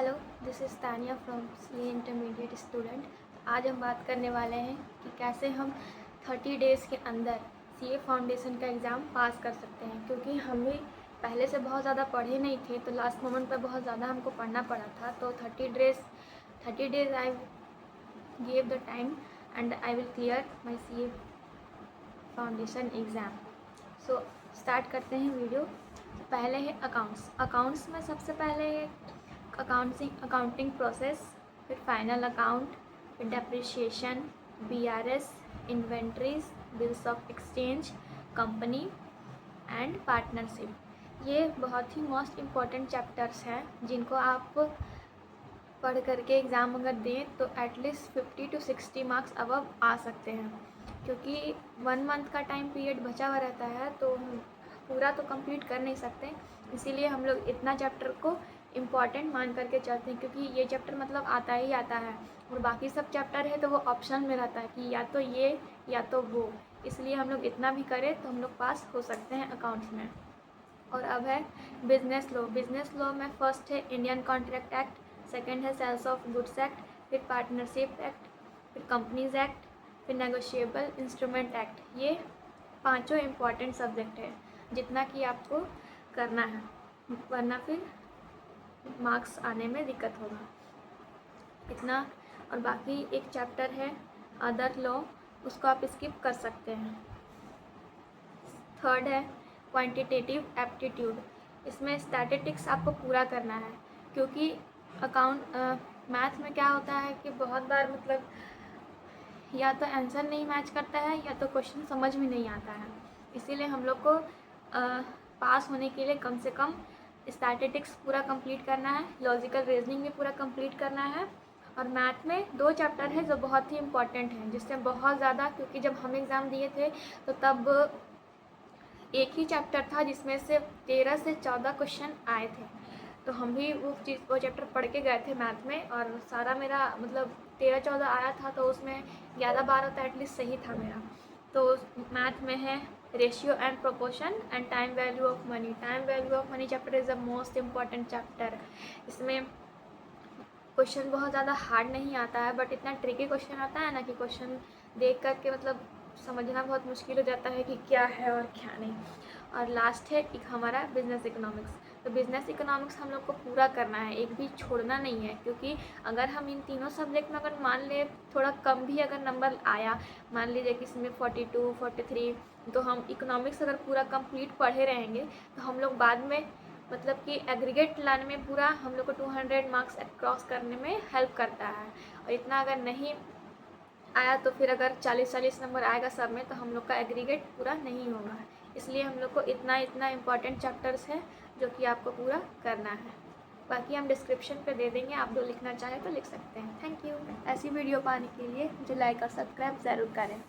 Hello, this is Tania from CA intermediate student. आज हम बात करने वाले हैं कि कैसे हम 30 डेज़ के अंदर सीए फाउंडेशन का एग्ज़ाम पास कर सकते हैं, क्योंकि हम भी पहले से बहुत ज़्यादा पढ़े नहीं थे, तो लास्ट मोमेंट पर बहुत ज़्यादा हमको पढ़ना पड़ा था। तो 30 days I give the time and I will clear my CA foundation exam. So start करते हैं वीडियो। पहले है अकाउंट्स में सबसे पहले है अकाउंटिंग प्रोसेस, फिर फाइनल अकाउंट, फिर depreciation, BRS, inventories, bills of exchange, company and partnership. ये बहुत ही मोस्ट इम्पॉर्टेंट चैप्टर्स हैं जिनको आप पढ़ करके एग्ज़ाम अगर दें तो एटलीस्ट 50 to 60 मार्क्स अबव आ सकते हैं, क्योंकि 1 मंथ का टाइम पीरियड बचा हुआ रहता है तो पूरा तो कंप्लीट कर नहीं सकते। इसीलिए हम लोग इतना चैप्टर को इम्पॉर्टेंट मान करके चलते हैं, क्योंकि ये चैप्टर मतलब आता ही आता है और बाकी सब चैप्टर है तो वो ऑप्शन में रहता है कि या तो ये या तो वो। इसलिए हम लोग इतना भी करें तो हम लोग पास हो सकते हैं अकाउंट्स में। और अब है बिजनेस लॉ में फर्स्ट है इंडियन कॉन्ट्रैक्ट एक्ट, सेकंड है सेल्स ऑफ गुड्स एक्ट, फिर पार्टनरशिप एक्ट, फिर कंपनीज एक्ट, फिर नेगोशिएबल इंस्ट्रूमेंट एक्ट। ये पांचों इम्पॉर्टेंट सब्जेक्ट है जितना कि आपको करना है, वरना फिर मार्क्स आने में दिक्कत होगा इतना। और बाकी एक चैप्टर है अदर लॉ, उसको आप स्किप कर सकते हैं। थर्ड है क्वांटिटेटिव एप्टीट्यूड, इसमें स्टैटिस्टिक्स आपको पूरा करना है, क्योंकि मैथ में क्या होता है कि बहुत बार मतलब या तो आंसर नहीं मैच करता है या तो क्वेश्चन समझ में नहीं आता है। इसीलिए हम लोग को पास होने के लिए कम से कम स्टैटिस्टिक्स पूरा कंप्लीट करना है, लॉजिकल रीजनिंग भी पूरा कंप्लीट करना है। और मैथ में 2 चैप्टर है जो बहुत ही इम्पॉर्टेंट हैं, जिससे बहुत ज़्यादा, क्योंकि जब हम एग्ज़ाम दिए थे तो तब एक ही चैप्टर था जिसमें से 13 से 14 क्वेश्चन आए थे। तो हम भी वो चैप्टर पढ़ के गए थे मैथ में, और सारा मेरा मतलब 13-14 आया था, तो उसमें 11-12 तो एटलीस्ट सही था मेरा। तो मैथ में है ratio and proportion and time value of money chapter is the most important chapter. इसमें क्वेश्चन बहुत ज़्यादा हार्ड नहीं आता है, बट इतना ट्रिकी क्वेश्चन आता है ना कि क्वेश्चन देख करके मतलब समझना बहुत मुश्किल हो जाता है कि क्या है और क्या नहीं। और लास्ट है एक हमारा बिजनेस इकोनॉमिक्स। तो बिजनेस इकोनॉमिक्स हम लोग को पूरा करना है, एक भी छोड़ना नहीं है, क्योंकि अगर हम इन तीनों सब्जेक्ट में अगर मान ले थोड़ा कम भी अगर नंबर आया, मान लीजिए कि इसमें 42, 43, तो हम इकोनॉमिक्स अगर पूरा कंप्लीट पढ़े रहेंगे तो हम लोग बाद में मतलब कि एग्रीगेट लाने में पूरा हम लोग को 200 मार्क्स क्रॉस करने में हेल्प करता है। और इतना अगर नहीं आया तो फिर अगर 40-40 नंबर आएगा सब में तो हम लोग का एग्रीगेट पूरा नहीं होगा। इसलिए हम लोग को इतना इम्पॉर्टेंट चैप्टर्स है जो कि आपको पूरा करना है। बाकी हम डिस्क्रिप्शन पे दे देंगे, आप जो लिखना चाहें तो लिख सकते हैं। Thank you. ऐसी वीडियो पाने के लिए मुझे लाइक और सब्सक्राइब ज़रूर करें।